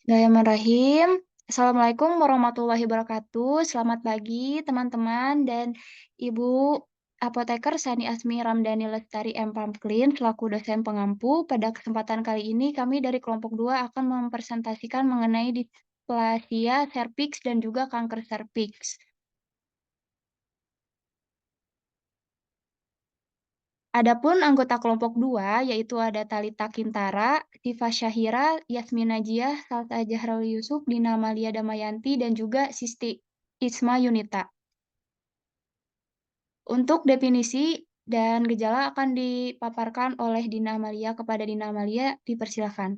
Bismillahirrahmanirrahim. Assalamualaikum warahmatullahi wabarakatuh. Selamat pagi teman-teman dan Ibu Apoteker Sani Asmi Ramdhani Lestari M. Pamklin selaku dosen pengampu. Pada kesempatan kali ini kami dari kelompok 2 akan mempresentasikan mengenai displasia serviks dan juga kanker serviks. Adapun anggota kelompok 2 yaitu ada Talita Kintara, Sifa Syahira, Yasmin Najiah, Salsa Jahrul Yusuf, Dina Amalia Damayanti, dan juga Sisti Isma Yunita. Untuk definisi dan gejala akan dipaparkan oleh Dina Amalia kepada Dina Amalia, dipersilakan.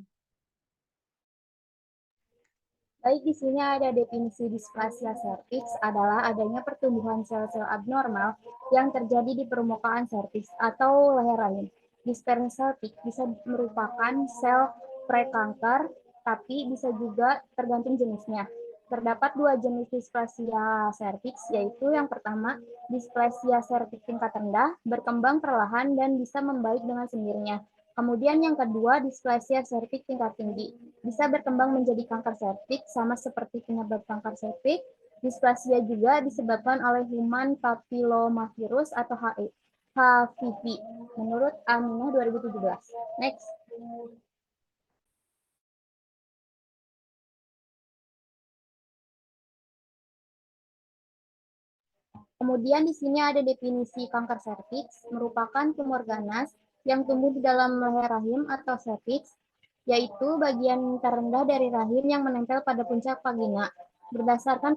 Baik, di sini ada definisi displasia serviks adalah adanya pertumbuhan sel-sel abnormal yang terjadi di permukaan serviks atau leher rahim. Displasia serviks bisa merupakan sel prekanker, tapi bisa juga tergantung jenisnya. Terdapat dua jenis displasia serviks, yaitu yang pertama, displasia serviks tingkat rendah, berkembang perlahan dan bisa membaik dengan sendirinya. Kemudian yang kedua, displasia serviks tingkat tinggi. Bisa berkembang menjadi kanker serviks sama seperti penyebab kanker serviks. Displasia juga disebabkan oleh human papillomavirus atau HPV menurut Aminah 2017. Next. Kemudian di sini ada definisi kanker serviks, merupakan tumor ganas yang tumbuh di dalam leher rahim atau serviks, yaitu bagian terendah dari rahim yang menempel pada puncak vagina. Berdasarkan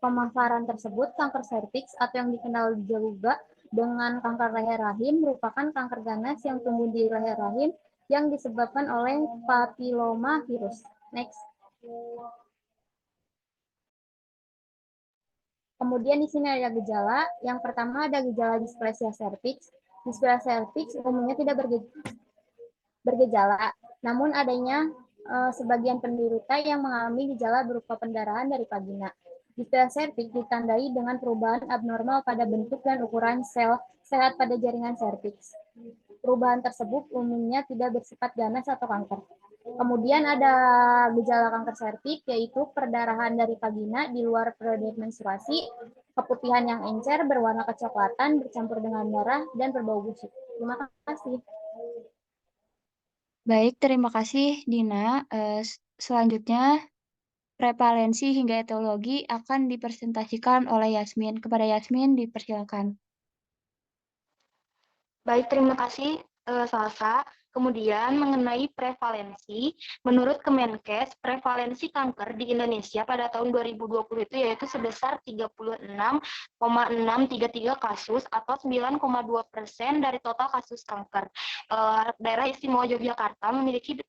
pemaparan tersebut, kanker serviks atau yang dikenal juga dengan kanker leher rahim merupakan kanker ganas yang tumbuh di leher rahim yang disebabkan oleh papilloma virus. Next. Kemudian di sini ada gejala. Yang pertama ada gejala displasia serviks. Displasia serviks umumnya tidak bergejala, namun adanya sebagian penderita yang mengalami gejala berupa pendarahan dari vagina. Displasia serviks ditandai dengan perubahan abnormal pada bentuk dan ukuran sel sehat pada jaringan serviks. Perubahan tersebut umumnya tidak bersifat ganas atau kanker. Kemudian ada gejala kanker serviks, yaitu perdarahan dari vagina di luar periode menstruasi, keputihan yang encer, berwarna kecoklatan, bercampur dengan darah, dan berbau busuk. Terima kasih. Baik, terima kasih Dina. Selanjutnya, prevalensi hingga etiologi akan dipresentasikan oleh Yasmin. Kepada Yasmin, dipersilakan. Baik, terima kasih Salsa. Kemudian mengenai prevalensi, menurut Kemenkes, prevalensi kanker di Indonesia pada tahun 2020 itu yaitu sebesar 36,633 kasus atau 9,2% dari total kasus kanker. Daerah Istimewa Yogyakarta memiliki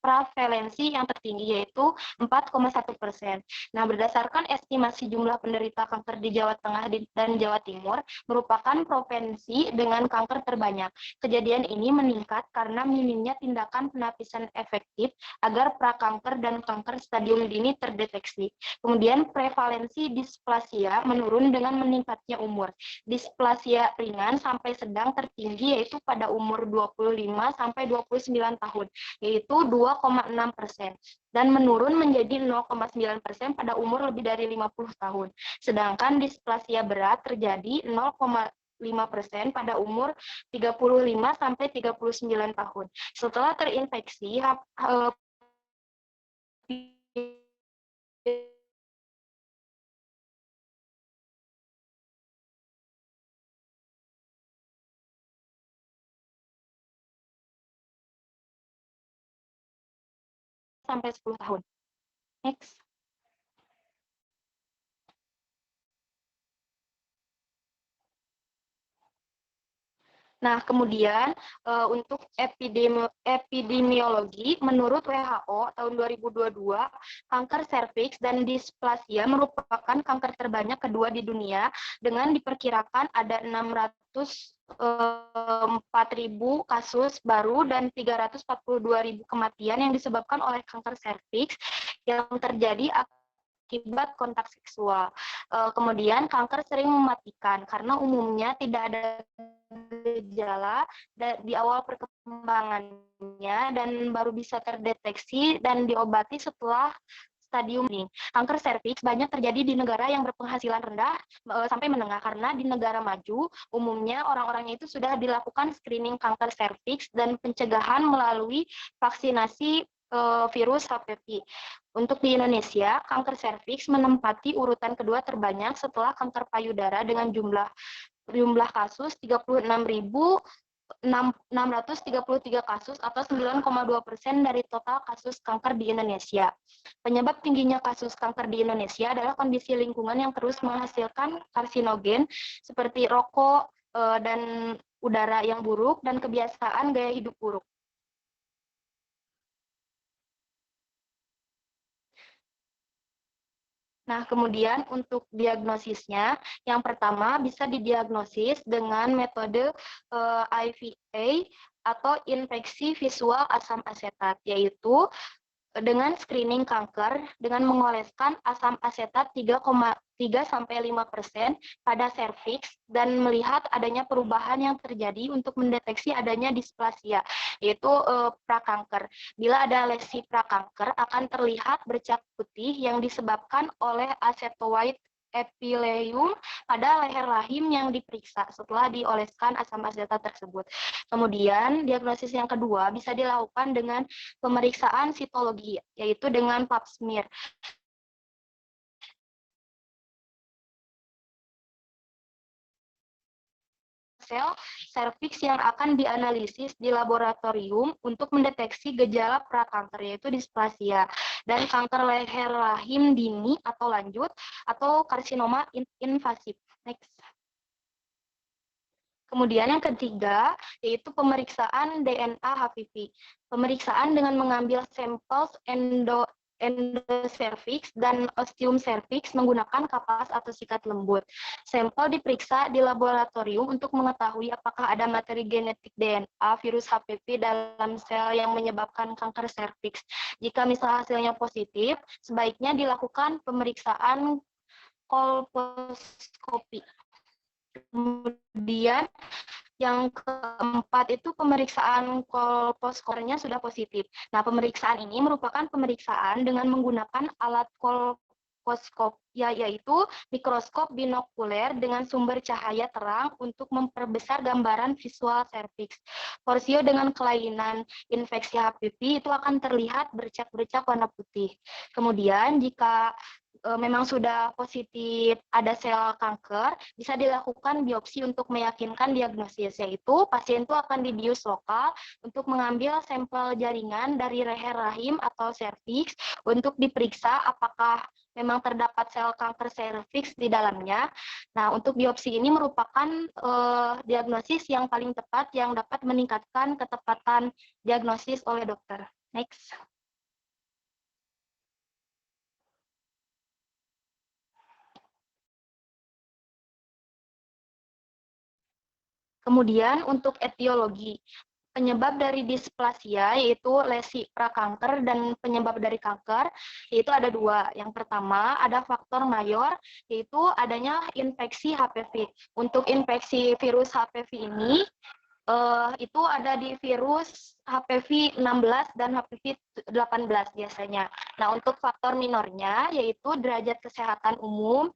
prevalensi yang tertinggi yaitu 4,1%. Nah, berdasarkan estimasi jumlah penderita kanker di Jawa Tengah dan Jawa Timur, merupakan provinsi dengan kanker terbanyak. Kejadian ini meningkat karena minimnya tindakan penapisan efektif agar prakanker dan kanker stadium dini terdeteksi. Kemudian prevalensi displasia menurun dengan meningkatnya umur. Displasia ringan sampai sedang tertinggi yaitu pada umur 25 sampai 29 tahun, yaitu 2,6%. Dan menurun menjadi 0,9% pada umur lebih dari 50 tahun. Sedangkan displasia berat terjadi 0,5% pada umur 35 sampai 39 tahun. Setelah terinfeksi sampai 10 tahun. Next. Nah, kemudian untuk epidemiologi, menurut WHO tahun 2022, kanker serviks dan displasia merupakan kanker terbanyak kedua di dunia dengan diperkirakan ada 604.000 kasus baru dan 342.000 kematian yang disebabkan oleh kanker serviks yang terjadi akibat kontak seksual. Kemudian kanker sering mematikan karena umumnya tidak ada gejala di awal perkembangannya dan baru bisa terdeteksi dan diobati setelah stadium ini. Kanker serviks banyak terjadi di negara yang berpenghasilan rendah sampai menengah karena di negara maju umumnya orang-orangnya itu sudah dilakukan screening kanker serviks dan pencegahan melalui vaksinasi virus HPV. Untuk di Indonesia, kanker serviks menempati urutan kedua terbanyak setelah kanker payudara dengan jumlah kasus 36.633 kasus atau 9,2% dari total kasus kanker di Indonesia. Penyebab tingginya kasus kanker di Indonesia adalah kondisi lingkungan yang terus menghasilkan karsinogen seperti rokok dan udara yang buruk dan kebiasaan gaya hidup buruk. Nah, kemudian untuk diagnosisnya, yang pertama bisa didiagnosis dengan metode IVA atau infeksi visual asam asetat, yaitu dengan screening kanker dengan mengoleskan asam asetat 3,3-5% pada serviks dan melihat adanya perubahan yang terjadi untuk mendeteksi adanya displasia, yaitu prakanker. Bila ada lesi prakanker akan terlihat bercak putih yang disebabkan oleh acetoid epithelium pada leher rahim yang diperiksa setelah dioleskan asam asetat tersebut. Kemudian diagnosis yang kedua bisa dilakukan dengan pemeriksaan sitologi, yaitu dengan pap smear. Sel serviks yang akan dianalisis di laboratorium untuk mendeteksi gejala prakanker, yaitu displasia, dan kanker leher rahim dini atau lanjut, atau karsinoma invasif. Next. Kemudian yang ketiga, yaitu pemeriksaan DNA HPV. Pemeriksaan dengan mengambil sampel endocervix dan ostium cervix menggunakan kapas atau sikat lembut. Sampel diperiksa di laboratorium untuk mengetahui apakah ada materi genetik DNA virus HPV dalam sel yang menyebabkan kanker serviks. Jika misal hasilnya positif, sebaiknya dilakukan pemeriksaan kolposkopi. Kemudian yang keempat itu pemeriksaan kolposkornya sudah positif. Nah, pemeriksaan ini merupakan pemeriksaan dengan menggunakan alat kolposkop, yaitu mikroskop binokuler dengan sumber cahaya terang untuk memperbesar gambaran visual serviks. Porsio dengan kelainan infeksi HPV itu akan terlihat bercak-bercak warna putih. Kemudian jika memang sudah positif ada sel kanker, bisa dilakukan biopsi untuk meyakinkan diagnosis, yaitu pasien itu akan dibius lokal untuk mengambil sampel jaringan dari leher rahim atau serviks untuk diperiksa apakah memang terdapat sel kanker serviks di dalamnya. Nah, untuk biopsi ini merupakan diagnosis yang paling tepat yang dapat meningkatkan ketepatan diagnosis oleh dokter. Next. Kemudian untuk etiologi, penyebab dari displasia yaitu lesi prakanker dan penyebab dari kanker yaitu ada dua. Yang pertama ada faktor mayor yaitu adanya infeksi HPV. Untuk infeksi virus HPV ini itu ada di virus HPV 16 dan HPV 18 biasanya. Nah, untuk faktor minornya yaitu derajat kesehatan umum,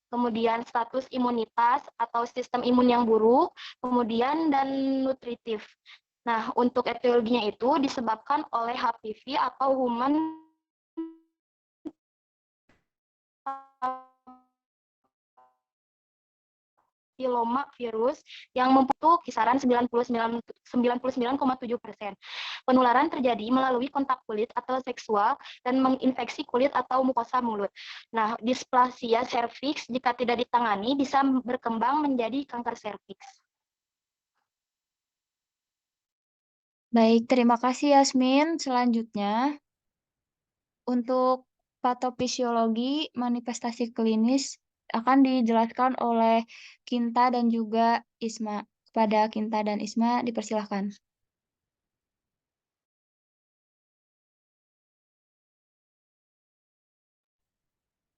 kemudian status imunitas atau sistem imun yang buruk, kemudian dan nutritif. Nah, untuk etiologinya itu disebabkan oleh HPV atau human papilloma virus yang mempunyai kisaran 99,7%. Penularan terjadi melalui kontak kulit atau seksual dan menginfeksi kulit atau mukosa mulut. Nah, displasia serviks jika tidak ditangani bisa berkembang menjadi kanker serviks. Baik, terima kasih Yasmin. Selanjutnya, untuk patofisiologi manifestasi klinis akan dijelaskan oleh Kinta dan juga Isma. Kepada Kinta dan Isma, dipersilahkan.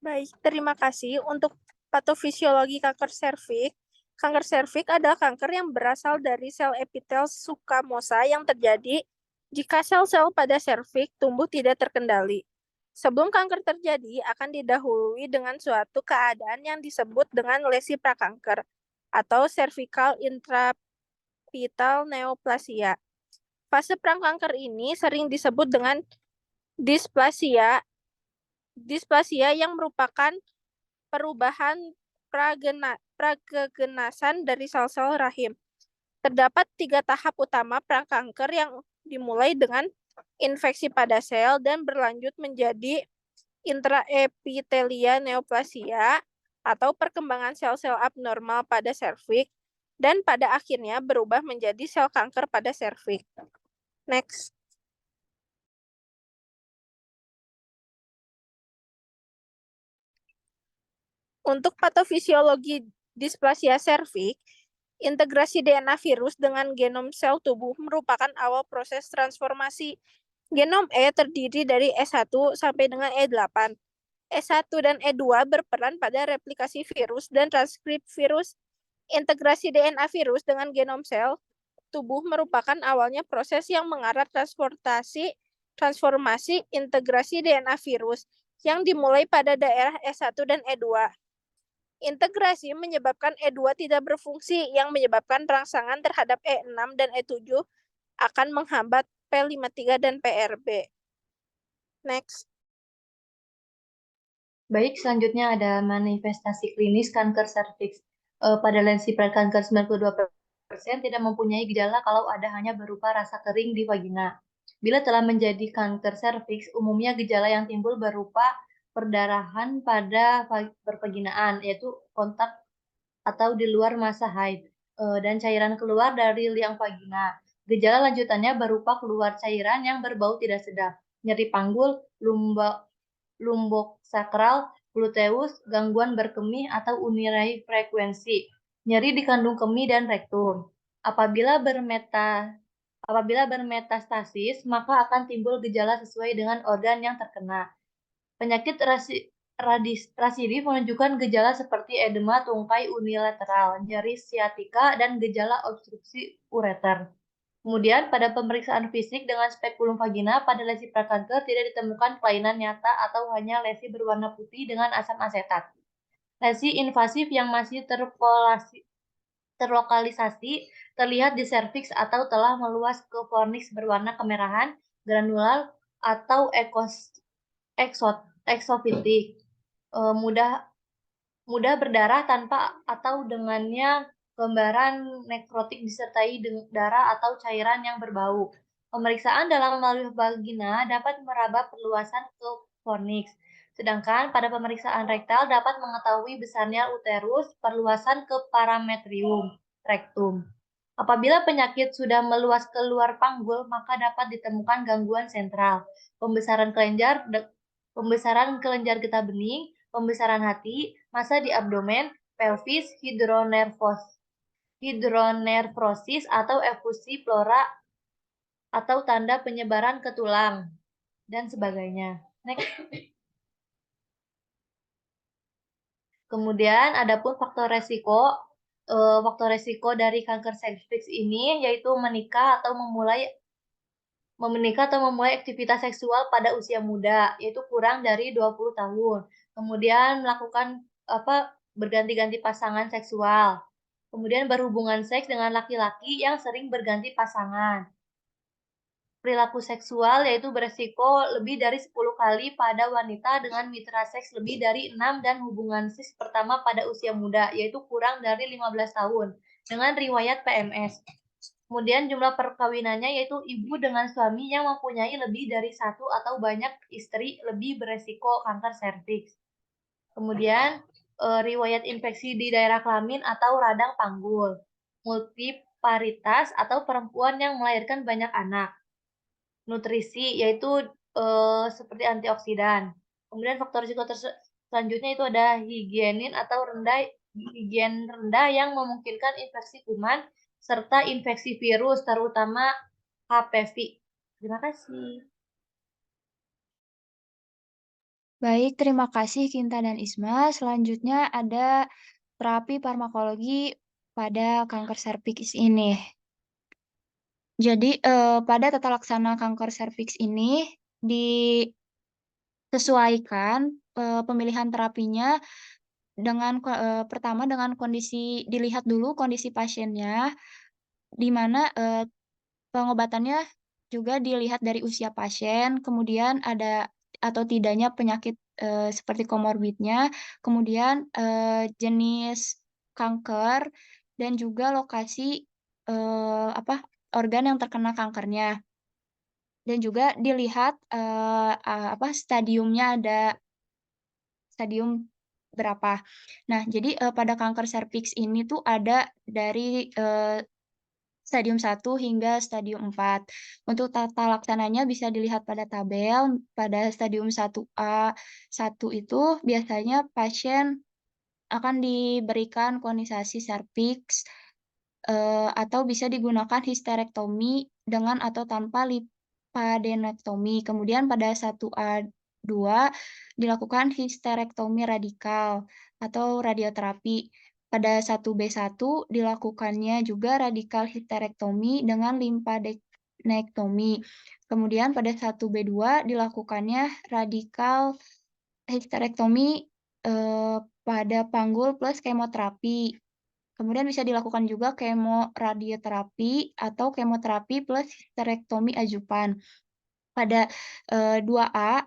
Baik, terima kasih. Untuk patofisiologi kanker serviks, kanker serviks adalah kanker yang berasal dari sel epitel squamosa yang terjadi jika sel-sel pada serviks tumbuh tidak terkendali. Sebelum kanker terjadi, akan didahului dengan suatu keadaan yang disebut dengan lesi prakanker atau cervical intrapital neoplasia. Fase prakanker ini sering disebut dengan displasia yang merupakan perubahan pragenasan dari sel-sel rahim. Terdapat 3 tahap utama prakanker yang dimulai dengan infeksi pada sel dan berlanjut menjadi intraepitelia neoplasia atau perkembangan sel-sel abnormal pada serviks dan pada akhirnya berubah menjadi sel kanker pada serviks. Next. Untuk patofisiologi displasia serviks, integrasi DNA virus dengan genom sel tubuh merupakan awal proses transformasi. Genom E terdiri dari E1 sampai dengan E8. E1 dan E2 berperan pada replikasi virus dan transkrip virus. Integrasi DNA virus dengan genom sel tubuh merupakan awalnya proses yang mengarah transformasi integrasi DNA virus yang dimulai pada daerah E1 dan E2. Integrasi menyebabkan E2 tidak berfungsi yang menyebabkan rangsangan terhadap E6 dan E7 akan menghambat P53 dan PRB. Next. Baik, selanjutnya ada manifestasi klinis kanker serviks. Pada lensi prakanker 92% tidak mempunyai gejala kalau ada hanya berupa rasa kering di vagina. Bila telah menjadi kanker serviks, umumnya gejala yang timbul berupa perdarahan pada pervaginaan, yaitu kontak atau di luar masa haid, dan cairan keluar dari liang vagina. Gejala lanjutannya berupa keluar cairan yang berbau tidak sedap, nyeri panggul, lumbok sakral, gluteus, gangguan berkemih atau urinary frekuensi, nyeri di kandung kemih dan rektum. Apabila bermetastasis, maka akan timbul gejala sesuai dengan organ yang terkena. Penyakit rasidif menunjukkan gejala seperti edema tungkai unilateral, nyeri sciatica, dan gejala obstruksi ureter. Kemudian, pada pemeriksaan fisik dengan spekulum vagina pada lesi prakanker tidak ditemukan kelainan nyata atau hanya lesi berwarna putih dengan asam asetat. Lesi invasif yang masih terlokalisasi terlihat di serviks atau telah meluas ke fornix berwarna kemerahan, granular, atau eksofitik, mudah berdarah tanpa atau dengannya gambaran nekrotik disertai darah atau cairan yang berbau. Pemeriksaan dalam melalui vagina dapat meraba perluasan ke fornix, sedangkan pada pemeriksaan rektal dapat mengetahui besarnya uterus, perluasan ke parametrium, rektum. Apabila penyakit sudah meluas keluar panggul, maka dapat ditemukan gangguan sentral, pembesaran kelenjar getah bening, pembesaran hati, massa di abdomen, pelvis, hidronefrosis atau efusi plora atau tanda penyebaran ke tulang, dan sebagainya. Next. Kemudian adapun faktor resiko dari kanker serviks ini yaitu menikah atau memulai aktivitas seksual pada usia muda, yaitu kurang dari 20 tahun. Kemudian melakukan berganti-ganti pasangan seksual. Kemudian berhubungan seks dengan laki-laki yang sering berganti pasangan. Perilaku seksual yaitu beresiko lebih dari 10 kali pada wanita dengan mitra seks lebih dari 6 dan hubungan seks pertama pada usia muda, yaitu kurang dari 15 tahun, dengan riwayat PMS. Kemudian jumlah perkawinannya yaitu ibu dengan suami yang mempunyai lebih dari satu atau banyak istri lebih beresiko kanker serviks. Kemudian riwayat infeksi di daerah kelamin atau radang panggul, multiparitas atau perempuan yang melahirkan banyak anak, nutrisi yaitu seperti antioksidan. Kemudian faktor risiko selanjutnya itu ada higien rendah yang memungkinkan infeksi kuman serta infeksi virus, terutama HPV. Terima kasih. Baik, terima kasih Kinta dan Isma. Selanjutnya ada terapi farmakologi pada kanker serviks ini. Jadi, pada tata laksana kanker serviks ini disesuaikan, pemilihan terapinya dengan pertama dengan dilihat dulu kondisi pasiennya, di mana, pengobatannya juga dilihat dari usia pasien, kemudian ada atau tidaknya penyakit, seperti komorbidnya, kemudian, jenis kanker, dan juga lokasi, organ yang terkena kankernya. Dan juga dilihat, stadiumnya ada stadium berapa. Nah, jadi, pada kanker serviks ini tuh ada dari, stadium 1 hingga stadium 4. Untuk tata laksananya bisa dilihat pada tabel. Pada stadium 1A1 itu biasanya pasien akan diberikan konisasi serviks, atau bisa digunakan histerektomi dengan atau tanpa lipadenektomi. Kemudian pada 1A2 dilakukan histerektomi radikal atau radioterapi. Pada 1B1 dilakukannya juga radikal histerektomi dengan limfadenektomi. Kemudian pada 1B2 dilakukannya radikal histerektomi, pada panggul plus kemoterapi. Kemudian bisa dilakukan juga kemoradioterapi atau kemoterapi plus histerektomi ajupan. Pada, 2A,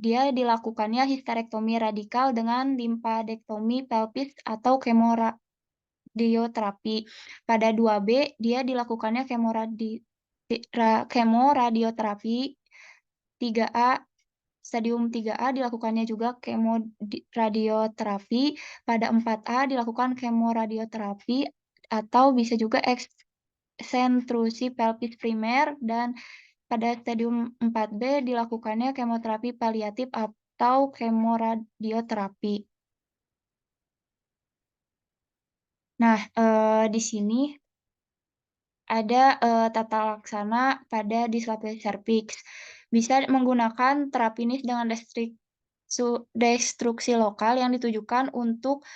dia dilakukannya histerektomi radikal dengan limfadektomi pelvis atau kemoradioterapi. Pada 2B, dia dilakukannya kemoradioterapi. 3A Stadium 3A dilakukannya juga radioterapi, pada 4A dilakukan kemoradioterapi atau bisa juga eksentrusi pelvis primer, dan pada stadium 4B dilakukannya kemoterapi paliatif atau kemoradioterapi. Nah, di sini ada, tata laksana pada dislipidem serviks. Bisa menggunakan terapi NIS dengan destruksi lokal yang ditujukan untuk,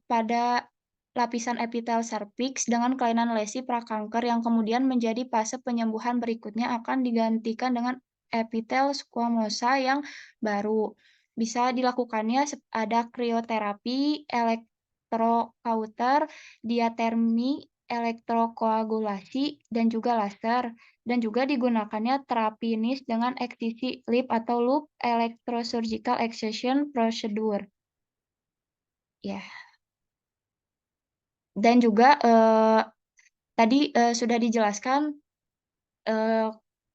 pada lapisan epitel serviks dengan kelainan lesi prakanker yang kemudian menjadi fase penyembuhan berikutnya akan digantikan dengan epitel squamosa yang baru. Bisa dilakukannya ada krioterapi, elektrokauter, diatermi, elektrokoagulasi, dan juga laser. Dan juga digunakannya terapi NIS dengan eksisi LIP atau Loop Electrosurgical Excision Procedure. Ya, dan juga, tadi, sudah dijelaskan,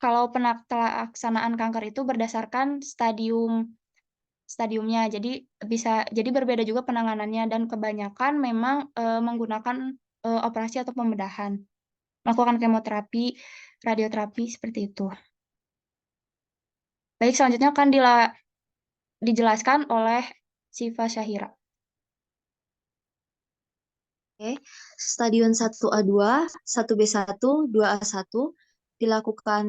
kalau pelaksanaan kanker itu berdasarkan stadiumnya. Jadi berbeda juga penanganannya dan kebanyakan memang, menggunakan, operasi atau pembedahan, melakukan kemoterapi, radioterapi, seperti itu. Baik, selanjutnya akan dijelaskan oleh Siva Syahira. Oke, stadion 1A2, 1B1, 2A1 dilakukan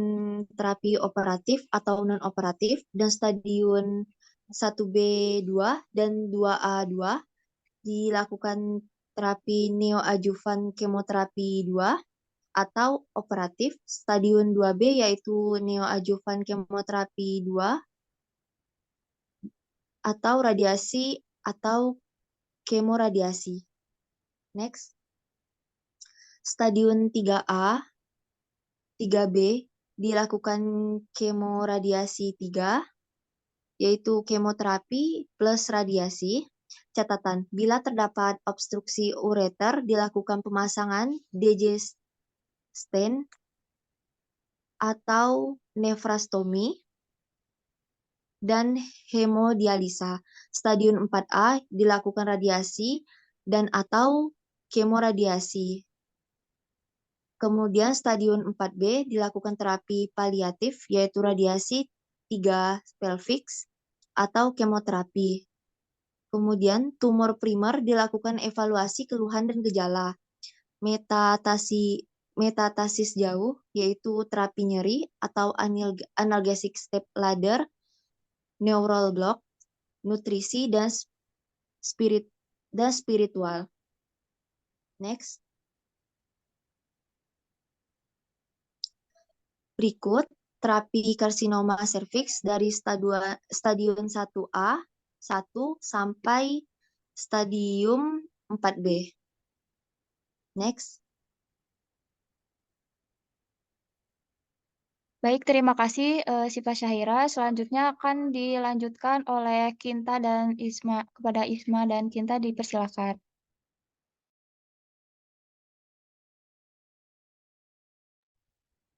terapi operatif atau non-operatif, dan stadion 1B2 dan 2A2 dilakukan terapi neoadjuvan kemoterapi 2 atau operatif. Stadion 2B yaitu neoadjuvan kemoterapi 2 atau radiasi atau kemoradiasi. Next. Stadion 3A, 3B dilakukan kemoradiasi 3, yaitu kemoterapi plus radiasi. Catatan, bila terdapat obstruksi ureter, dilakukan pemasangan DJ stent atau nefrastomi dan hemodialisa. Stadion 4A dilakukan radiasi dan atau kemoradiasi. Kemudian stadion 4B dilakukan terapi paliatif, yaitu radiasi 3 pelviks atau kemoterapi. Kemudian tumor primer dilakukan evaluasi keluhan dan gejala. Metatasis jauh, yaitu terapi nyeri atau analgesic step ladder neural block, nutrisi, dan spiritual. Next. Berikut terapi karsinoma serviks dari stadium 1A, 1 sampai stadium 4B. Next. Baik, terima kasih Syifa Syahira. Selanjutnya akan dilanjutkan oleh Kinta dan Isma. Kepada Isma dan Kinta dipersilakan.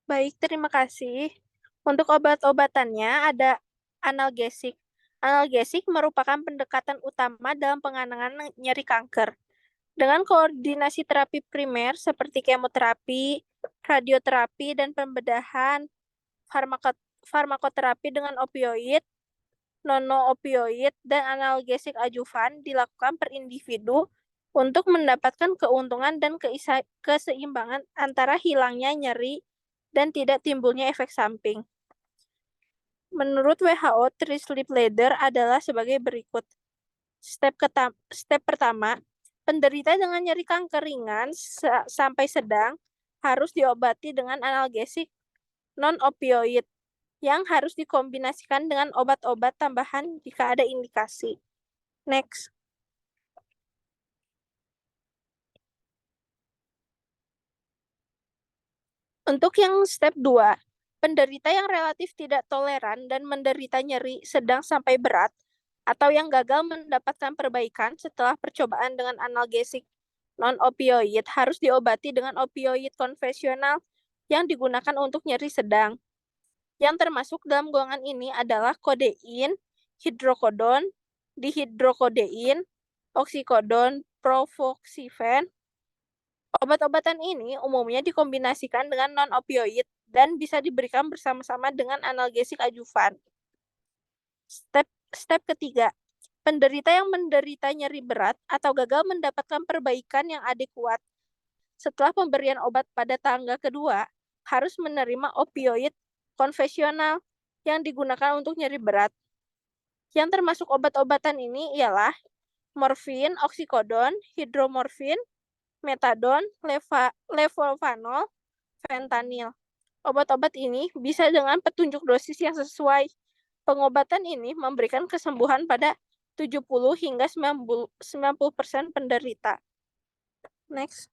Baik, terima kasih. Untuk obat-obatannya ada analgesik. Analgesik merupakan pendekatan utama dalam penanganan nyeri kanker. Dengan koordinasi terapi primer seperti kemoterapi, radioterapi, dan pembedahan, farmakoterapi dengan opioid, non-opioid, dan analgesik adjuvan dilakukan per individu untuk mendapatkan keuntungan dan keseimbangan antara hilangnya nyeri dan tidak timbulnya efek samping. Menurut WHO, 3 sleep ladder adalah sebagai berikut. Step pertama, penderita dengan nyeri kanker ringan sampai sedang harus diobati dengan analgesik non-opioid yang harus dikombinasikan dengan obat-obat tambahan jika ada indikasi. Next. Untuk yang step 2, penderita yang relatif tidak toleran dan menderita nyeri sedang sampai berat atau yang gagal mendapatkan perbaikan setelah percobaan dengan analgesik non-opioid harus diobati dengan opioid konvensional yang digunakan untuk nyeri sedang. Yang termasuk dalam golongan ini adalah kodein, hidrokodon, dihidrokodein, oksikodon, provoxifen. Obat-obatan ini umumnya dikombinasikan dengan non-opioid dan bisa diberikan bersama-sama dengan analgesik adjuvan. Step ketiga, penderita yang menderita nyeri berat atau gagal mendapatkan perbaikan yang adekuat setelah pemberian obat pada tangga kedua harus menerima opioid konvensional yang digunakan untuk nyeri berat. Yang termasuk obat-obatan ini ialah morfin, oksikodon, hidromorfin, metadon, levofanol, fentanyl. Obat-obat ini bisa dengan petunjuk dosis yang sesuai. Pengobatan ini memberikan kesembuhan pada 70 hingga 90% penderita. Next.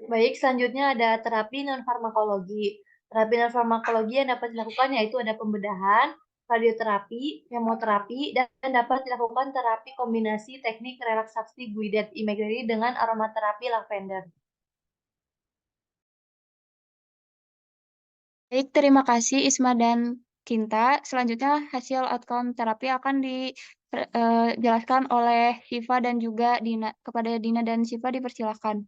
Baik, selanjutnya ada terapi non-farmakologi. Terapi non-farmakologi yang dapat dilakukan yaitu ada pembedahan, radioterapi, kemoterapi, dan dapat dilakukan terapi kombinasi teknik relaksasi guided imagery dengan aromaterapi lavender. Baik, terima kasih Isma dan Kinta. Selanjutnya hasil outcome terapi akan dijelaskan oleh Syifa dan juga Dina. Kepada Dina dan Syifa dipersilakan.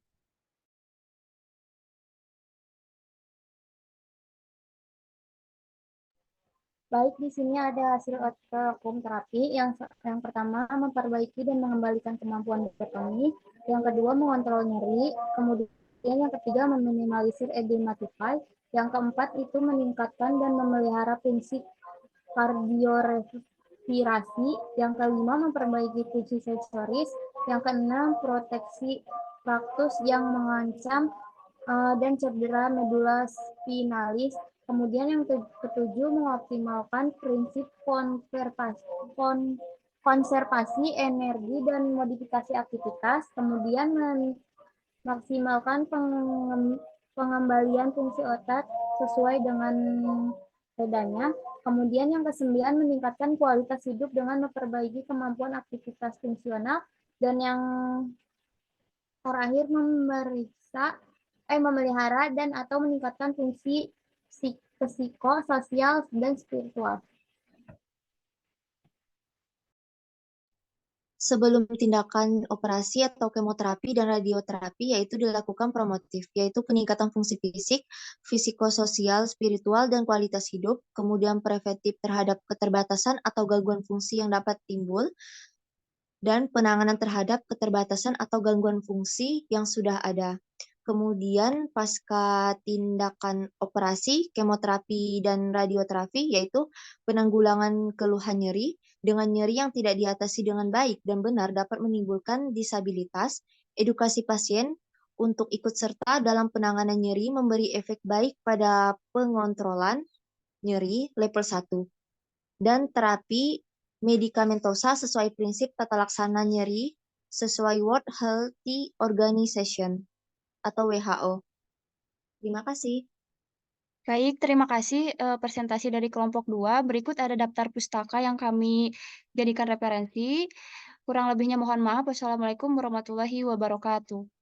Baik, di sini ada hasil outcome terapi. Yang pertama, memperbaiki dan mengembalikan kemampuan bertani. Yang kedua, mengontrol nyeri. Kemudian yang ketiga, meminimalisir edematify. Yang keempat, itu meningkatkan dan memelihara fungsi kardiorespirasi. Yang kelima, memperbaiki fungsi sensoris. Yang keenam, proteksi fraktus yang mengancam dan cedera medula spinalis. Kemudian yang ketujuh, mengoptimalkan prinsip konservasi energi dan modifikasi aktivitas. Kemudian memaksimalkan pengembalian fungsi otak sesuai dengan bedanya. Kemudian yang kesembilan, meningkatkan kualitas hidup dengan memperbaiki kemampuan aktivitas fungsional. Dan yang terakhir, memelihara dan atau meningkatkan fungsi psikososial dan spiritual. Sebelum tindakan operasi atau kemoterapi dan radioterapi yaitu dilakukan promotif, yaitu peningkatan fungsi fisik, psikososial, spiritual, dan kualitas hidup, kemudian preventif terhadap keterbatasan atau gangguan fungsi yang dapat timbul, dan penanganan terhadap keterbatasan atau gangguan fungsi yang sudah ada. Kemudian pasca tindakan operasi, kemoterapi dan radioterapi yaitu penanggulangan keluhan nyeri dengan nyeri yang tidak diatasi dengan baik dan benar dapat menimbulkan disabilitas, edukasi pasien untuk ikut serta dalam penanganan nyeri memberi efek baik pada pengontrolan nyeri level 1 dan terapi medikamentosa sesuai prinsip tata laksana nyeri sesuai World Health Organization atau WHO. Terima kasih. Baik, terima kasih presentasi dari kelompok 2. Berikut ada daftar pustaka yang kami jadikan referensi. Kurang lebihnya mohon maaf. Wassalamualaikum warahmatullahi wabarakatuh.